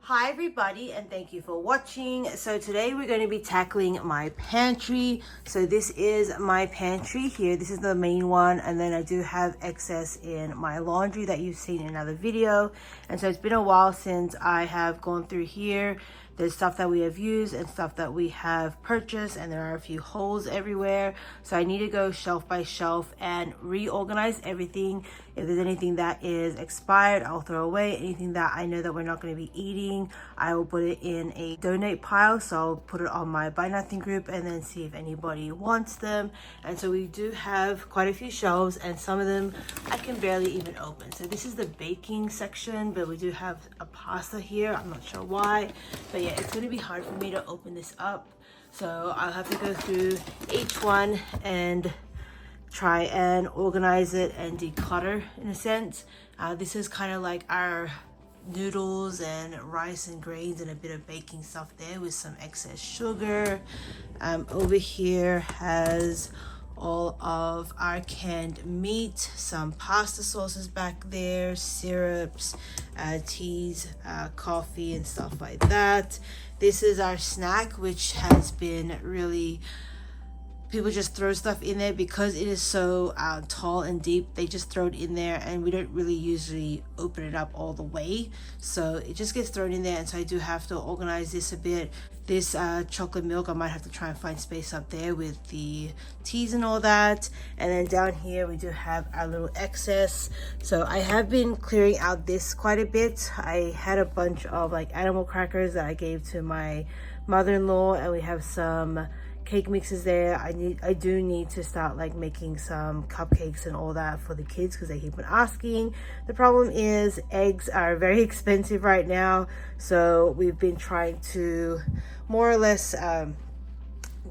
Hi everybody, and thank you for watching. So today we're going to be tackling my pantry. So this is my pantry here. This is the main one, and then I do have excess in my laundry that you've seen in another video. And so it's been a while since I have gone through here. There's stuff that we have used and stuff that we have purchased, and there are a few holes everywhere. So I need to go shelf by shelf and reorganize everything. If there's anything that is expired, I'll throw away. Anything that I know that we're not going to be eating, I will put it in a donate pile. So I'll put it on my buy nothing group and then see if anybody wants them. And so we do have quite a few shelves, and some of them I can barely even open. So this is the baking section, but we do have a pasta here. I'm not sure why, but yeah, it's going to be hard for me to open this up. So I'll have to go through each one and try and organize it and declutter in a sense. This is kind of like our noodles and rice and grains and a bit of baking stuff there with some excess sugar. Over here has all of our canned meat, some pasta sauces back there, syrups, teas, coffee and stuff like that. This is our snack, which has been really, people just throw stuff in there because it is so tall and deep. They just throw it in there, and we don't really usually open it up all the way, so it just gets thrown in there. And so I do have to organize this a bit. This chocolate milk, I might have to try and find space up there with the teas and all that. And then down here we do have our little excess. So I have been clearing out this quite a bit. I had a bunch of like animal crackers that I gave to my mother-in-law, and we have some cake mixes there. I do need to start like making some cupcakes and all that for the kids because they keep on asking. The problem is eggs are very expensive right now, so we've been trying to more or less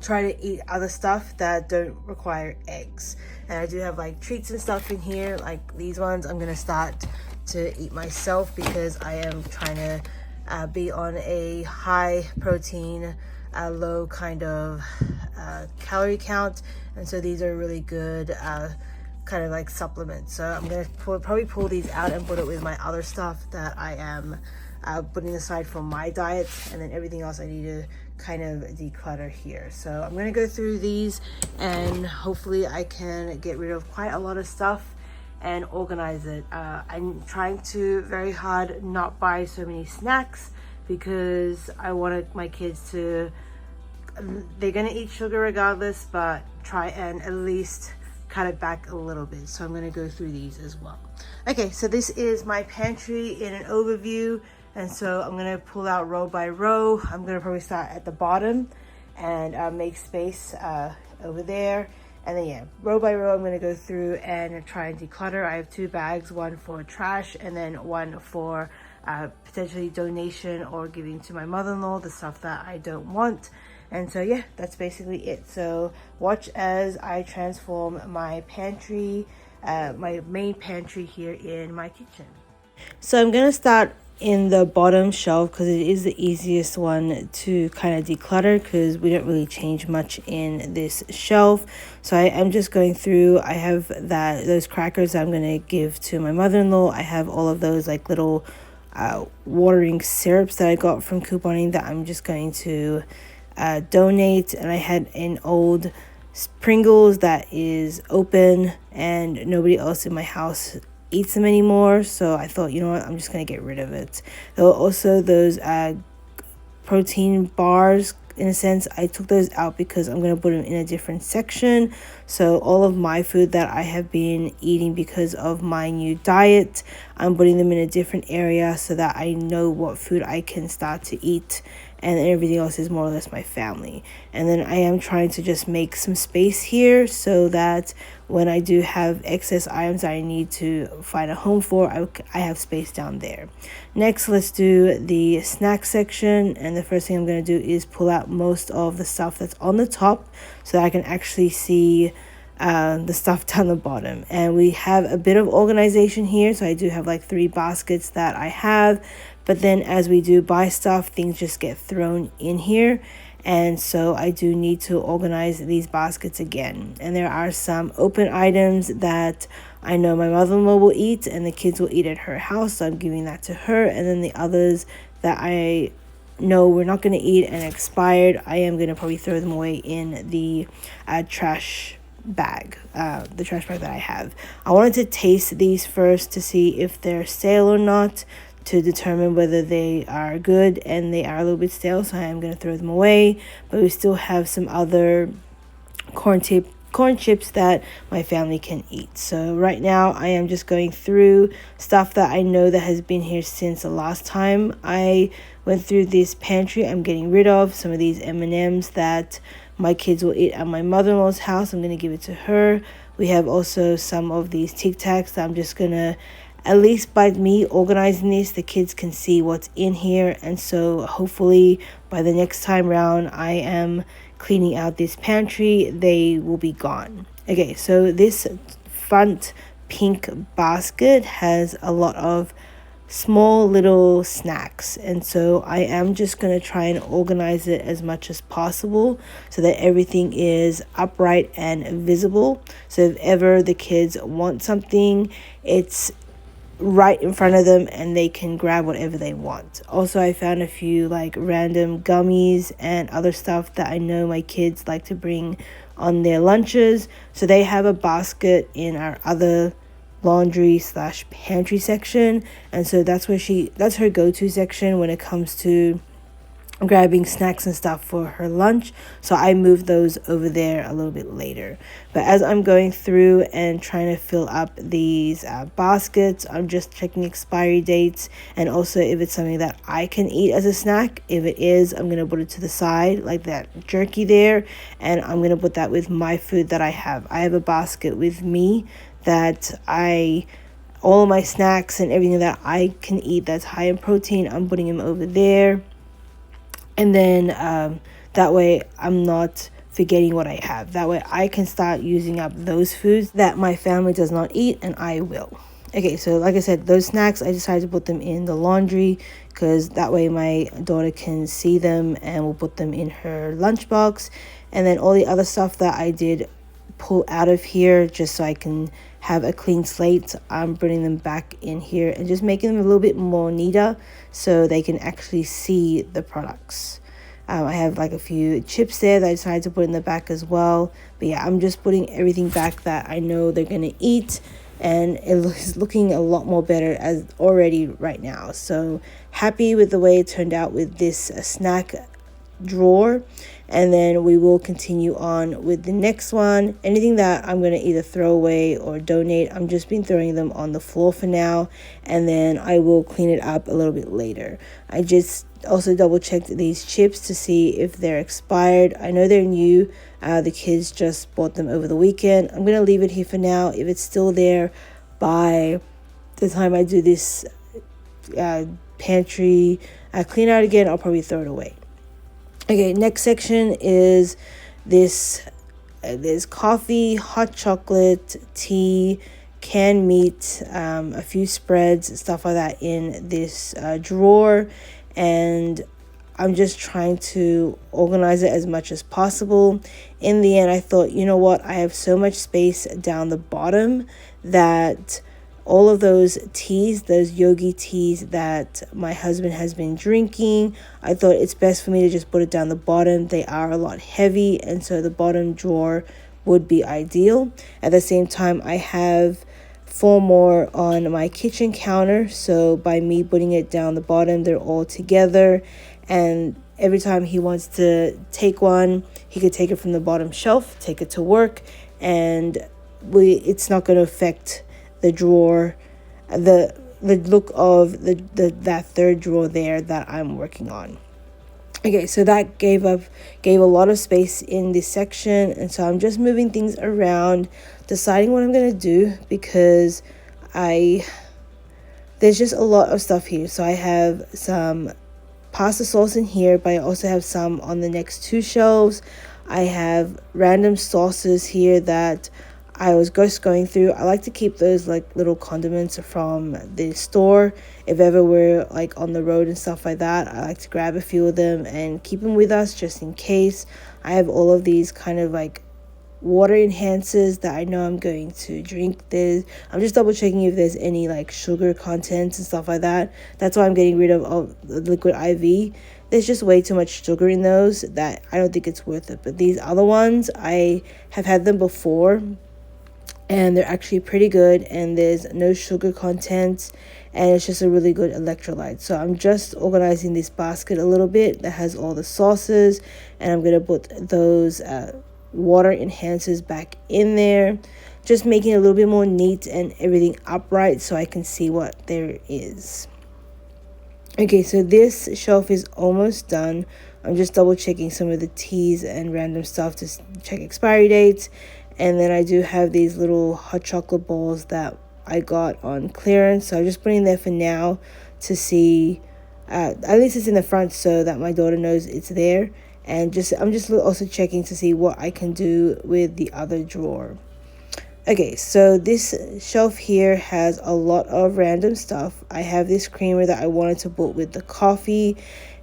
try to eat other stuff that don't require eggs. And I do have like treats and stuff in here, like these ones I'm gonna start to eat myself because I am trying to be on a high protein, low kind of calorie count, and so these are really good kind of like supplements. So I'm gonna probably pull these out and put it with my other stuff that I am putting aside for my diet, and then everything else I need to kind of declutter here. So I'm gonna go through these, and hopefully I can get rid of quite a lot of stuff and organize it. I'm trying to very hard not buy so many snacks because I wanted my kids to, they're gonna eat sugar regardless, but try and at least cut it back a little bit. So I'm gonna go through these as well. Okay, so this is my pantry in an overview, and so I'm gonna pull out row by row. I'm gonna probably start at the bottom and make space over there. And then yeah, row by row I'm gonna go through and try and declutter. I have two bags, one for trash and then one for potentially donation or giving to my mother-in-law, the stuff that I don't want. And so yeah, that's basically it. So watch as I transform my pantry, my main pantry here in my kitchen. So I'm gonna start in the bottom shelf because it is the easiest one to kind of declutter because we don't really change much in this shelf. So I am just going through. I have those crackers that I'm gonna give to my mother-in-law. I have all of those like little watering syrups that I got from couponing that I'm just going to donate. And I had an old Pringles that is open and nobody else in my house eats them anymore, so I thought, you know what, I'm just gonna get rid of it. There were also those protein bars. In a sense, I took those out because I'm going to put them in a different section. So all of my food that I have been eating because of my new diet, I'm putting them in a different area so that I know what food I can start to eat, and everything else is more or less my family. And then I am trying to just make some space here so that when I do have excess items that I need to find a home for, I have space down there. Next, let's do the snack section, and the first thing I'm going to do is pull out most of the stuff that's on the top so that I can actually see the stuff down the bottom. And we have a bit of organization here, so I do have like 3 baskets that I have, but then as we do buy stuff, things just get thrown in here. And so I do need to organize these baskets again. And there are some open items that I know my mother-in-law will eat and the kids will eat at her house, so I'm giving that to her. And then the others that I know we're not going to eat and expired, I am going to probably throw them away in the trash bag, the trash bag that I have. I wanted to taste these first to see if they're stale or not, to determine whether they are good, and they are a little bit stale, so I am going to throw them away. But we still have some other corn chips that my family can eat. So right now I am just going through stuff that I know that has been here since the last time I went through this pantry. I'm getting rid of some of these M&Ms that my kids will eat at my mother-in-law's house. I'm going to give it to her. We have also some of these Tic Tacs that I'm just going to, at least by me organizing this, the kids can see what's in here. And so hopefully by the next time round I am cleaning out this pantry, they will be gone. Okay, so this front pink basket has a lot of small little snacks, and so I am just going to try and organize it as much as possible so that everything is upright and visible. So if ever the kids want something, it's right in front of them and they can grab whatever they want. Also, I found a few like random gummies and other stuff that I know my kids like to bring on their lunches. So they have a basket in our other laundry/pantry section, and so that's her go-to section when it comes to grabbing snacks and stuff for her lunch. So I moved those over there a little bit later. But as I'm going through and trying to fill up these baskets, I'm just checking expiry dates, and also if it's something that I can eat as a snack. If it is, I'm going to put it to the side, like that jerky there, and I'm going to put that with my food that I have. I have a basket with me that all of my snacks and everything that I can eat that's high in protein, I'm putting them over there. And then that way I'm not forgetting what I have. That way I can start using up those foods that my family does not eat, and I will. Okay, so like I said, those snacks, I decided to put them in the laundry because that way my daughter can see them, and we'll put them in her lunchbox. And then all the other stuff that I did pull out of here just so I can have a clean slate, I'm putting them back in here and just making them a little bit more neater so they can actually see the products. I have like a few chips there that I decided to put in the back as well. But yeah, I'm just putting everything back that I know they're going to eat, and it's looking a lot more better as already right now. So happy with the way it turned out with this snack drawer. And then we will continue on with the next one. Anything that I'm going to either throw away or donate, I'm just been throwing them on the floor for now, and then I will clean it up a little bit later. I just also double checked these chips to see if they're expired. I know they're new. The kids just bought them over the weekend. I'm going to leave it here for now. If it's still there by the time I do this pantry clean out again, I'll probably throw it away. Okay, next section is this. There's coffee, hot chocolate, tea, canned meat, a few spreads, stuff like that in this drawer. And I'm just trying to organize it as much as possible. In the end, I thought, you know what? I have so much space down the bottom that all of those teas, those yogi teas that my husband has been drinking, I thought it's best for me to just put it down the bottom. They are a lot heavy, and so the bottom drawer would be ideal. At the same time, I have 4 more on my kitchen counter, so by me putting it down the bottom, they're all together, and every time he wants to take one, he could take it from the bottom shelf, take it to work, and it's not going to affect the drawer, the look of that third drawer there that I'm working on. Okay, so that gave a lot of space in this section, and so I'm just moving things around, deciding what I'm gonna do, because there's just a lot of stuff here. So I have some pasta sauce in here, but I also have some on the next 2 shelves. I have random sauces here that I was just going through. I like to keep those like little condiments from the store. If ever we're like on the road and stuff like that, I like to grab a few of them and keep them with us just in case. I have all of these kind of like water enhancers that I know I'm going to drink. I'm just double checking if there's any like sugar content and stuff like that. That's why I'm getting rid of the liquid IV. There's just way too much sugar in those that I don't think it's worth it. But these other ones, I have had them before, and they're actually pretty good, and there's no sugar content, and it's just a really good electrolyte. So I'm just organizing this basket a little bit that has all the sauces, and I'm gonna put those water enhancers back in there, just making it a little bit more neat and everything upright so I can see what there is. Okay, so this shelf is almost done. I'm just double checking some of the teas and random stuff to check expiry dates. And then I do have these little hot chocolate balls that I got on clearance. So I'm just putting there for now to see, at least it's in the front so that my daughter knows it's there. And I'm just also checking to see what I can do with the other drawer. Okay, so this shelf here has a lot of random stuff. I have this creamer that I wanted to put with the coffee,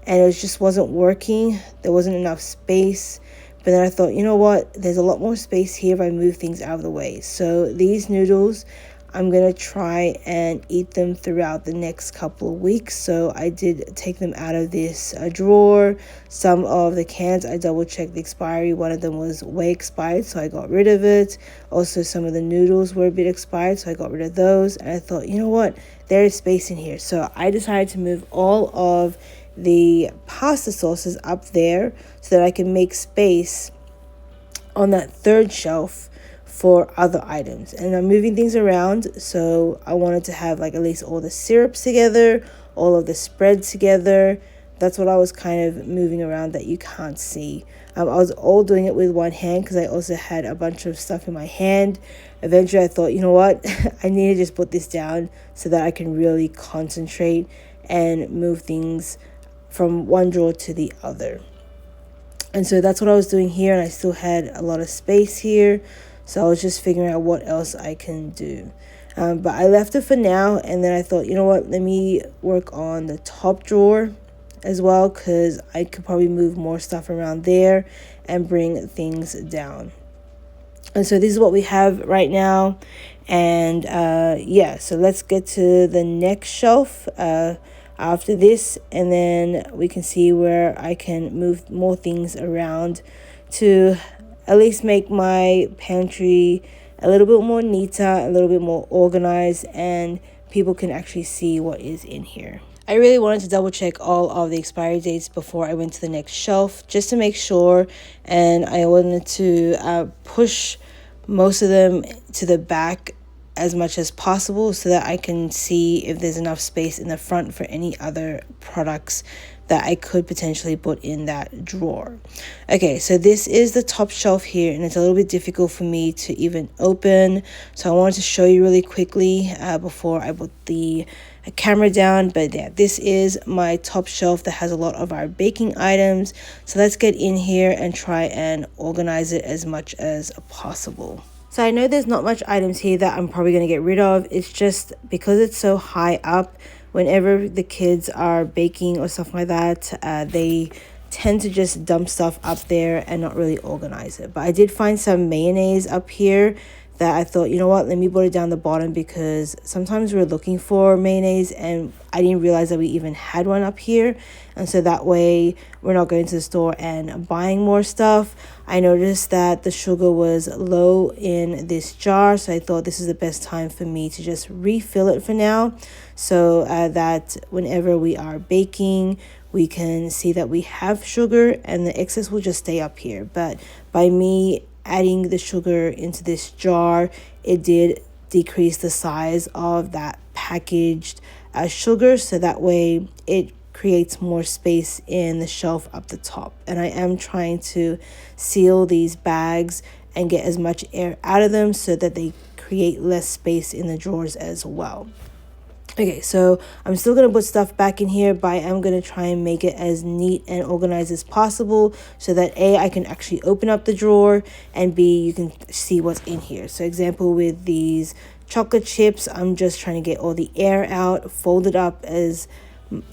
and it just wasn't working. There wasn't enough space. But then I thought, you know what? There's a lot more space here if I move things out of the way. So these noodles, I'm going to try and eat them throughout the next couple of weeks. So I did take them out of this drawer. Some of the cans, I double checked the expiry. One of them was way expired, so I got rid of it. Also, some of the noodles were a bit expired, so I got rid of those. And I thought, you know what? There is space in here. So I decided to move all of the pasta sauces up there so that I can make space on that third shelf for other items. And I'm moving things around, so I wanted to have like at least all the syrups together, all of the spreads together. That's what I was kind of moving around that you can't see. I was all doing it with one hand because I also had a bunch of stuff in my hand. Eventually I thought, you know what, I need to just put this down so that I can really concentrate and move things from one drawer to the other. And so that's what I was doing here, and I still had a lot of space here. So I was just figuring out what else I can do. But I left it for now, and then I thought, you know what, let me work on the top drawer as well, because I could probably move more stuff around there and bring things down. And so this is what we have right now. And yeah, so let's get to the next shelf after this, and then we can see where I can move more things around to at least make my pantry a little bit more neater, a little bit more organized, and people can actually see what is in here. I really wanted to double check all of the expiry dates before I went to the next shelf just to make sure, and I wanted to push most of them to the back as much as possible so that I can see if there's enough space in the front for any other products that I could potentially put in that drawer. Okay, so this is the top shelf here, and it's a little bit difficult for me to even open. So I wanted to show you really quickly before I put the camera down. But yeah, this is my top shelf that has a lot of our baking items. So let's get in here and try and organize it as much as possible. So I know there's not much items here that I'm probably going to get rid of. It's just because it's so high up, whenever the kids are baking or stuff like that, they tend to just dump stuff up there and not really organize it. But I did find some mayonnaise up here that I thought, you know what, let me put it down the bottom, because sometimes we're looking for mayonnaise and I didn't realize that we even had one up here. And so that way we're not going to the store and buying more stuff. I noticed that the sugar was low in this jar, so I thought this is the best time for me to just refill it for now, so that whenever we are baking, we can see that we have sugar and the excess will just stay up here. But by me adding the sugar into this jar, it did decrease the size of that packaged sugar, so that way it creates more space in the shelf up the top. And I am trying to seal these bags and get as much air out of them so that they create less space in the drawers as well. Okay, so I'm still going to put stuff back in here, but I am going to try and make it as neat and organized as possible so that A, I can actually open up the drawer, and B, you can see what's in here. So example, with these chocolate chips, I'm just trying to get all the air out, fold it up as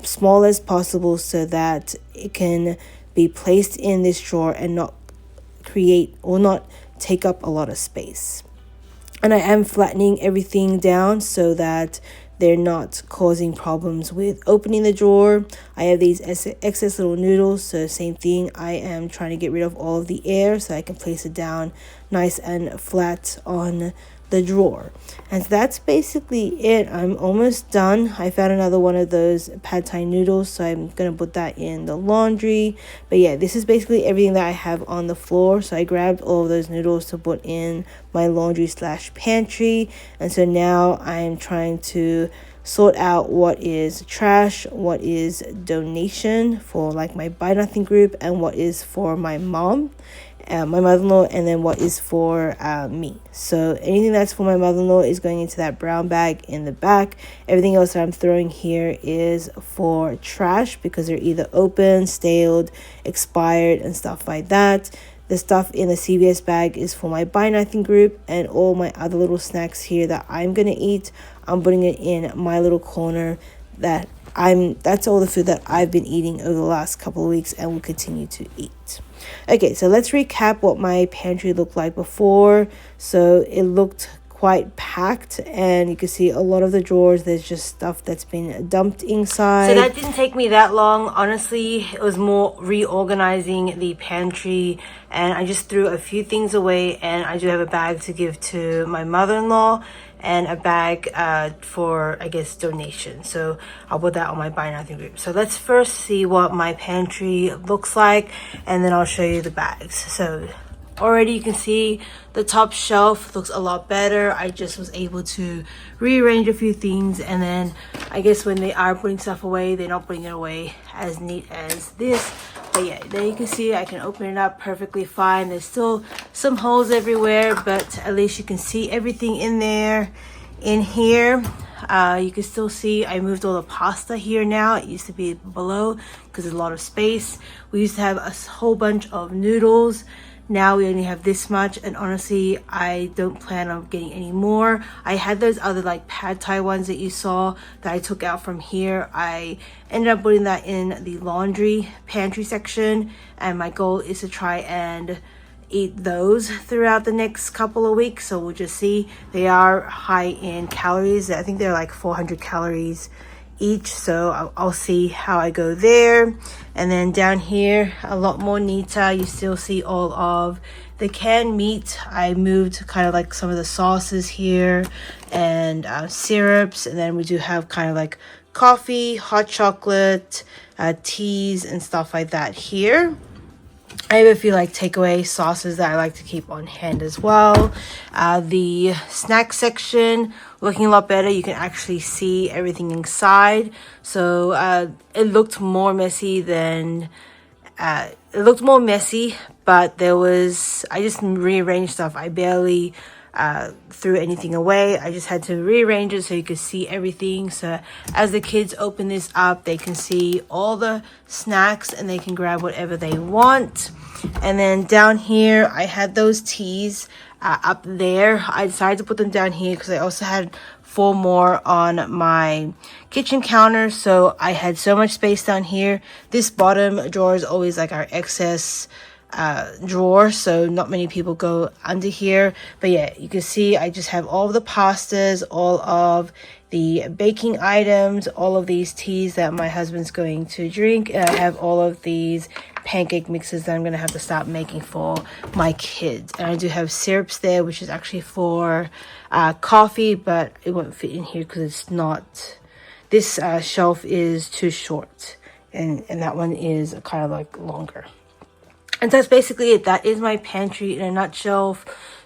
small as possible so that it can be placed in this drawer and not create or not take up a lot of space. And I am flattening everything down so that they're not causing problems with opening the drawer. I have these excess little noodles, so same thing. I am trying to get rid of all of the air so I can place it down nice and flat on the drawer. And so that's basically it. I'm almost done. I found another one of those pad thai noodles, so I'm gonna put that in the laundry. But yeah, this is basically everything that I have on the floor. So I grabbed all of those noodles to put in my laundry / pantry. And so now I'm trying to sort out what is trash, what is donation for like my buy nothing group, and what is for my mom, my mother-in-law, and then what is for me. So anything that's for my mother-in-law is going into that brown bag in the back. Everything else that I'm throwing here is for trash because they're either open, staled, expired, and stuff like that. The stuff in the CVS bag is for my buy nothing group, and all my other little snacks here that I'm gonna eat, I'm putting it in my little corner that's all the food that I've been eating over the last couple of weeks and will continue to eat. Okay, so let's recap what my pantry looked like before. So it looked quite packed, and you can see a lot of the drawers, there's just stuff that's been dumped inside. So that didn't take me that long. Honestly, it was more reorganizing the pantry, and I just threw a few things away, and I do have a bag to give to my mother-in-law and a bag for, I guess, donation. So I'll put that on my buy nothing group. So let's first see what my pantry looks like, and then I'll show you the bags. So already you can see the top shelf looks a lot better. I just was able to rearrange a few things, and then I guess when they are putting stuff away, they're not putting it away as neat as this. But yeah, there you can see I can open it up perfectly fine. There's still some holes everywhere, but at least you can see everything in there. In here, you can still see I moved all the pasta here now. It used to be below because there's a lot of space. We used to have a whole bunch of noodles. Now we only have this much, and honestly, I don't plan on getting any more. I had those other like pad thai ones that you saw that I took out from here. I ended up putting that in the laundry pantry section, and my goal is to try and eat those throughout the next couple of weeks. So we'll just see. They are high in calories. I think they're like 400 calories each, so I'll see how I go there. And then down here, a lot more neater. You still see all of the canned meat. I moved kind of like some of the sauces here and syrups, and then we do have kind of like coffee, hot chocolate, teas, and stuff like that here. I have a few like takeaway sauces that I like to keep on hand as well. The snack section looking a lot better. You can actually see everything inside. So it looked more messy but I just rearranged stuff. I barely threw anything away. I just had to rearrange it so you could see everything. So as the kids open this up, they can see all the snacks and they can grab whatever they want. And then down here, I had those teas up there. I decided to put them down here because I also had 4 more on my kitchen counter. So I had so much space down here. This bottom drawer is always like our excess drawer, so not many people go under here. But yeah, you can see I just have all of the pastas, all of the baking items, all of these teas that my husband's going to drink, and I have all of these pancake mixes that I'm gonna have to start making for my kids. And I do have syrups there, which is actually for coffee, but it won't fit in here because it's not, this shelf is too short, and that one is kind of like longer. And that's basically it. That is my pantry in a nutshell.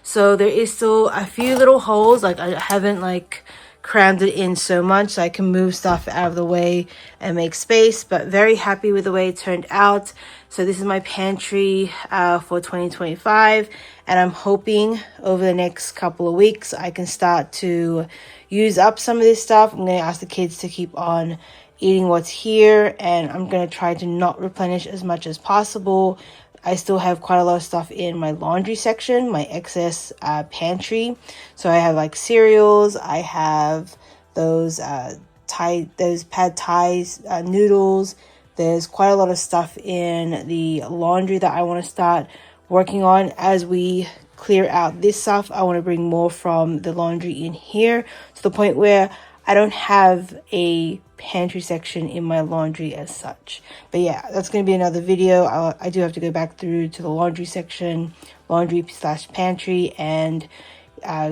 So there is still a few little holes. Like I haven't like crammed it in so much so I can move stuff out of the way and make space. But very happy with the way it turned out. So this is my pantry for 2025. And I'm hoping over the next couple of weeks I can start to use up some of this stuff. I'm going to ask the kids to keep on eating what's here. And I'm going to try to not replenish as much as possible. I still have quite a lot of stuff in my laundry section, my excess pantry. So I have like cereals. I have those pad thais, noodles. There's quite a lot of stuff in the laundry that I want to start working on as we clear out this stuff. I want to bring more from the laundry in here to the point where I don't have a pantry section in my laundry as such. But yeah, that's going to be another video. I do have to go back through to the laundry section, laundry/pantry, and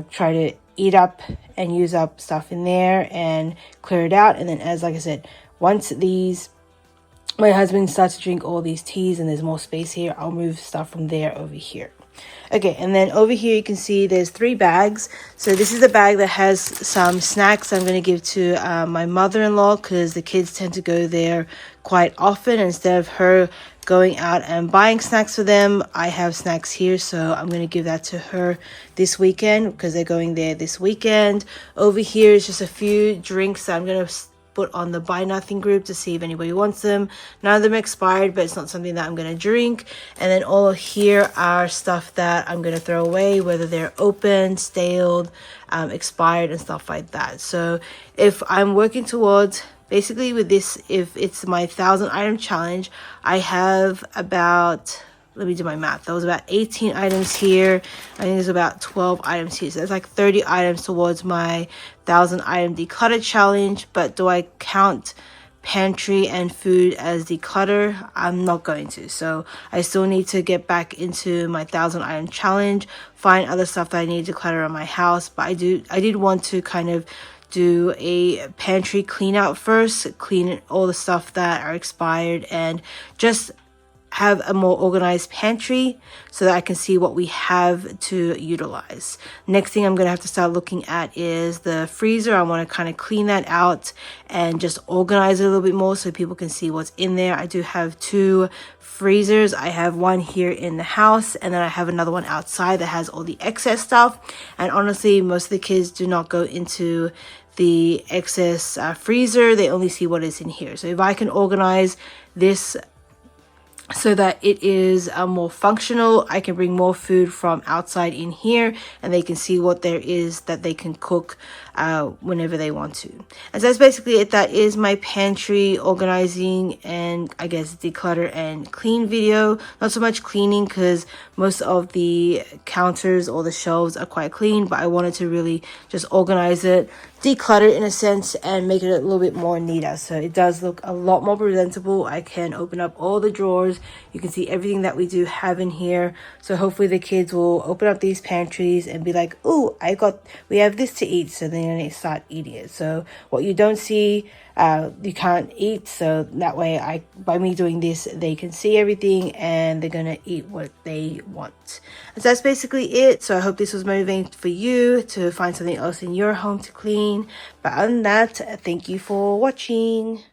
try to eat up and use up stuff in there and clear it out. And then, as like I said, once my husband starts to drink all these teas and there's more space here, I'll move stuff from there over here. Okay, and then over here you can see there's 3 bags. So this is the bag that has some snacks I'm going to give to my mother-in-law, because the kids tend to go there quite often. Instead of her going out and buying snacks for them, I have snacks here, so I'm going to give that to her this weekend because they're going there this weekend. Over here is just a few drinks that I'm going to put on the buy nothing group to see if anybody wants them. None of them expired, but it's not something that I'm going to drink. And then all here are stuff that I'm going to throw away, whether they're open, staled, expired, and stuff like that. So if I'm working towards, basically with this, if it's my 1,000 item challenge, I have about, let me do my math. That was about 18 items here. I think there's about 12 items here. So that's like 30 items towards my 1,000 item declutter challenge. But do I count pantry and food as declutter? I'm not going to. So I still need to get back into my 1,000 item challenge, find other stuff that I need to declutter on my house. But I did want to kind of do a pantry clean out first, clean all the stuff that are expired, and just have a more organized pantry so that I can see what we have to utilize. Next thing I'm going to have to start looking at is the freezer. I want to kind of clean that out and just organize it a little bit more so people can see what's in there. I do have 2 freezers. I have one here in the house, and then I have another one outside that has all the excess stuff. And honestly, most of the kids do not go into the excess freezer. They only see what is in here. So if I can organize this so that it is more functional, I can bring more food from outside in here, and they can see what there is that they can cook whenever they want to. And so that's basically it. That is my pantry organizing and I guess declutter and clean video. Not so much cleaning because most of the counters or the shelves are quite clean, but I wanted to really just organize it, declutter in a sense, and make it a little bit more neater, so it does look a lot more presentable. I can open up all the drawers. You can see everything that we do have in here, so hopefully the kids will open up these pantries and be like, oh, we have this to eat, so then they start eating it. So what you don't see, you can't eat, so that way by me doing this, they can see everything and they're gonna eat what they want. And so that's basically it. So I hope this was motivating for you to find something else in your home to clean. But other than that, thank you for watching.